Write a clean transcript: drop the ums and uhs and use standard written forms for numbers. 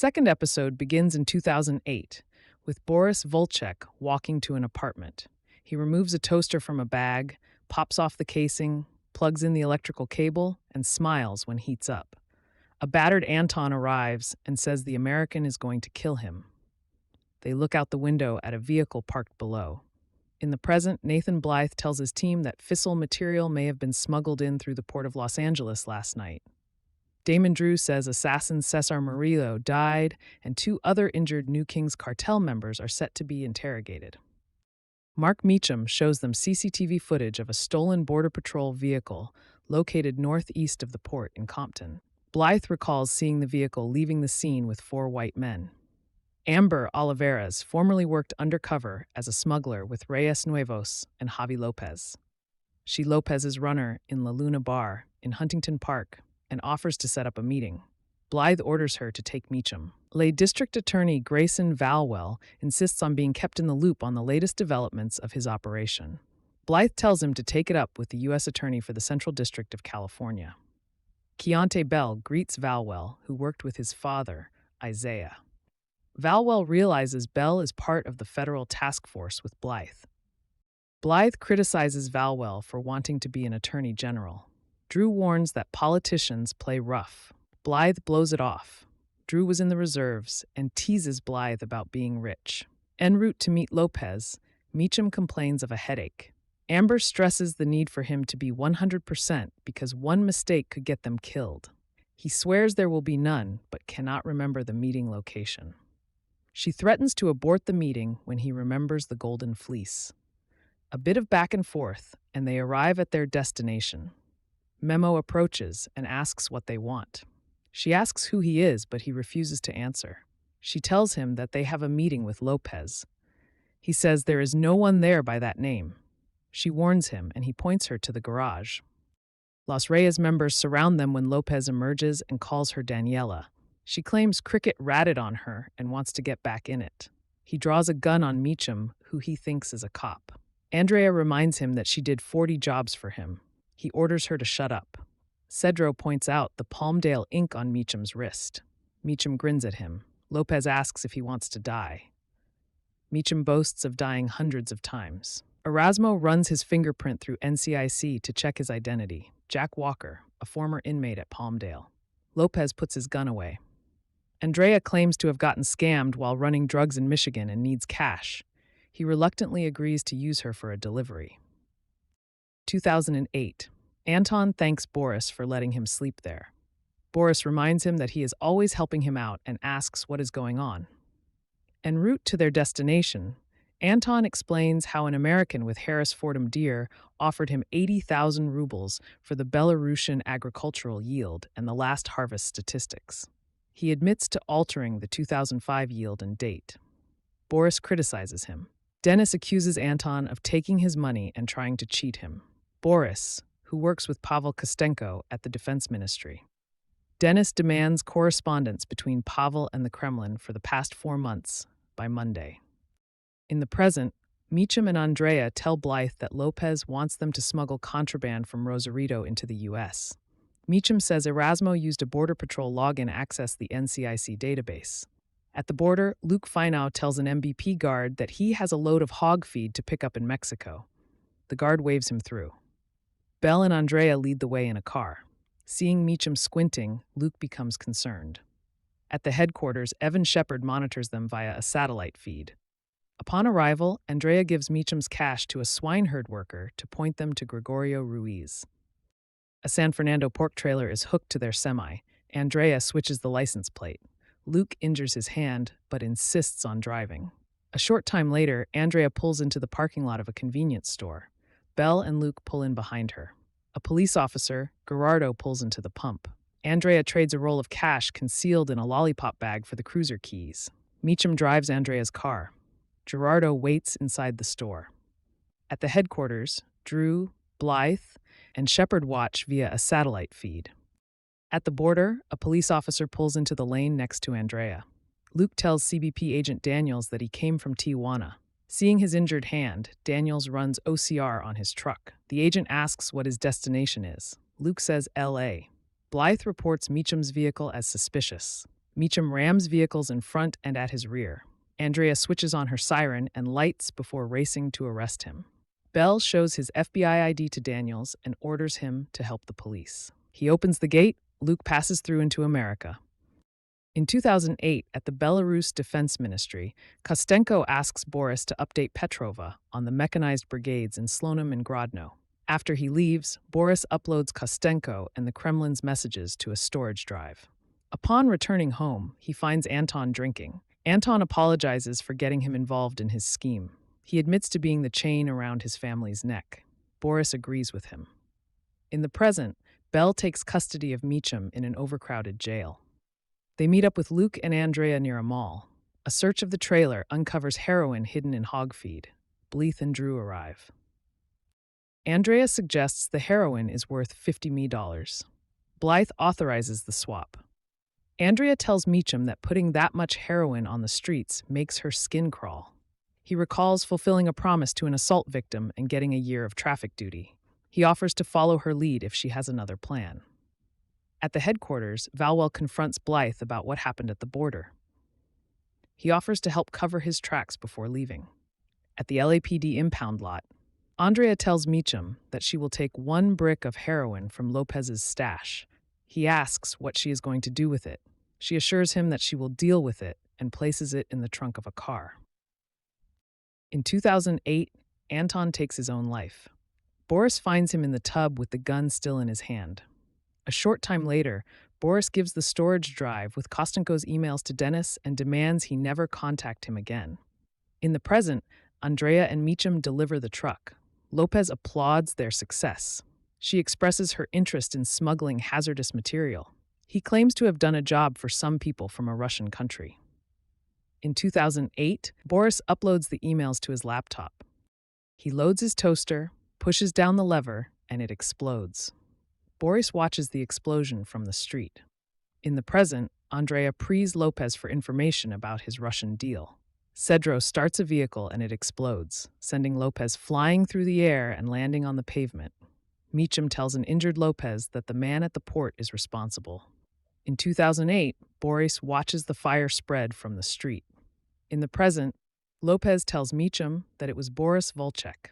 Second episode begins in 2008 with Boris Volchek walking to an apartment. He removes a toaster from a bag, pops off the casing, plugs in the electrical cable, and smiles when heats up. A battered Anton arrives and says the American is going to kill him. They look out the window at a vehicle parked below. In the present, Nathan Blythe tells his team that fissile material may have been smuggled in through the port of Los Angeles last night. Damon Drew says assassin Cesar Murillo died and 2 other injured New Kings cartel members are set to be interrogated. Mark Meacham shows them CCTV footage of a stolen Border Patrol vehicle located northeast of the port in Compton. Blythe recalls seeing the vehicle leaving the scene with 4 white men. Amber Oliveras formerly worked undercover as a smuggler with Reyes Nuevos and Javi Lopez. She Lopez's runner in La Luna Bar in Huntington Park and offers to set up a meeting. Blythe orders her to take Meacham. Lay District Attorney Grayson Valwell insists on being kept in the loop on the latest developments of his operation. Blythe tells him to take it up with the U.S. Attorney for the Central District of California. Keontae Bell greets Valwell, who worked with his father, Isaiah. Valwell realizes Bell is part of the federal task force with Blythe. Blythe criticizes Valwell for wanting to be an attorney general. Drew warns that politicians play rough. Blythe blows it off. Drew was in the reserves and teases Blythe about being rich. En route to meet Lopez, Meacham complains of a headache. Amber stresses the need for him to be 100% because one mistake could get them killed. He swears there will be none, but cannot remember the meeting location. She threatens to abort the meeting when he remembers the golden fleece. A bit of back and forth, and they arrive at their destination. Memo approaches and asks what they want. She asks who he is, but he refuses to answer. She tells him that they have a meeting with Lopez. He says there is no one there by that name. She warns him, and he points her to the garage. Los Reyes members surround them when Lopez emerges and calls her Daniela. She claims Cricket ratted on her and wants to get back in it. He draws a gun on Meacham, who he thinks is a cop. Andrea reminds him that she did 40 jobs for him. He orders her to shut up. Cedro points out the Palmdale ink on Meacham's wrist. Meacham grins at him. Lopez asks if he wants to die. Meacham boasts of dying hundreds of times. Erasmo runs his fingerprint through NCIC to check his identity. Jack Walker, a former inmate at Palmdale. Lopez puts his gun away. Andrea claims to have gotten scammed while running drugs in Michigan and needs cash. He reluctantly agrees to use her for a delivery. 2008. Anton thanks Boris for letting him sleep there. Boris reminds him that he is always helping him out and asks what is going on. En route to their destination, Anton explains how an American with Harris Fordham Deer offered him 80,000 rubles for the Belarusian agricultural yield and the last harvest statistics. He admits to altering the 2005 yield and date. Boris criticizes him. Dennis accuses Anton of taking his money and trying to cheat him. Boris, who works with Pavel Kostenko at the Defense Ministry. Dennis demands correspondence between Pavel and the Kremlin for the past 4 months by Monday. In the present, Meacham and Andrea tell Blythe that Lopez wants them to smuggle contraband from Rosarito into the U.S. Meacham says Erasmo used a Border Patrol login to access the NCIC database. At the border, Luke Finau tells an MBP guard that he has a load of hog feed to pick up in Mexico. The guard waves him through. Bell and Andrea lead the way in a car. Seeing Meacham squinting, Luke becomes concerned. At the headquarters, Evan Shepard monitors them via a satellite feed. Upon arrival, Andrea gives Meacham's cash to a swineherd worker to point them to Gregorio Ruiz. A San Fernando pork trailer is hooked to their semi. Andrea switches the license plate. Luke injures his hand, but insists on driving. A short time later, Andrea pulls into the parking lot of a convenience store. Bell and Luke pull in behind her. A police officer, Gerardo, pulls into the pump. Andrea trades a roll of cash concealed in a lollipop bag for the cruiser keys. Meacham drives Andrea's car. Gerardo waits inside the store. At the headquarters, Drew, Blythe, and Shepard watch via a satellite feed. At the border, a police officer pulls into the lane next to Andrea. Luke tells CBP agent Daniels that he came from Tijuana. Seeing his injured hand, Daniels runs OCR on his truck. The agent asks what his destination is. Luke says L.A. Blythe reports Meacham's vehicle as suspicious. Meacham rams vehicles in front and at his rear. Andrea switches on her siren and lights before racing to arrest him. Bell shows his FBI ID to Daniels and orders him to help the police. He opens the gate. Luke passes through into America. In 2008, at the Belarus Defense Ministry, Kostenko asks Boris to update Petrova on the mechanized brigades in Slonim and Grodno. After he leaves, Boris uploads Kostenko and the Kremlin's messages to a storage drive. Upon returning home, he finds Anton drinking. Anton apologizes for getting him involved in his scheme. He admits to being the chain around his family's neck. Boris agrees with him. In the present, Bell takes custody of Meacham in an overcrowded jail. They meet up with Luke and Andrea near a mall. A search of the trailer uncovers heroin hidden in hog feed. Blythe and Drew arrive. Andrea suggests the heroin is worth $50,000. Blythe authorizes the swap. Andrea tells Meacham that putting that much heroin on the streets makes her skin crawl. He recalls fulfilling a promise to an assault victim and getting a year of traffic duty. He offers to follow her lead if she has another plan. At the headquarters, Valwell confronts Blythe about what happened at the border. He offers to help cover his tracks before leaving. At the LAPD impound lot, Andrea tells Meacham that she will take 1 brick of heroin from Lopez's stash. He asks what she is going to do with it. She assures him that she will deal with it and places it in the trunk of a car. In 2008, Anton takes his own life. Boris finds him in the tub with the gun still in his hand. A short time later, Boris gives the storage drive with Kostenko's emails to Dennis and demands he never contact him again. In the present, Andrea and Meacham deliver the truck. Lopez applauds their success. She expresses her interest in smuggling hazardous material. He claims to have done a job for some people from a Russian country. In 2008, Boris uploads the emails to his laptop. He loads his toaster, pushes down the lever, and it explodes. Boris watches the explosion from the street. In the present, Andrea prees Lopez for information about his Russian deal. Cedro starts a vehicle and it explodes, sending Lopez flying through the air and landing on the pavement. Meacham tells an injured Lopez that the man at the port is responsible. In 2008, Boris watches the fire spread from the street. In the present, Lopez tells Meacham that it was Boris Volchek.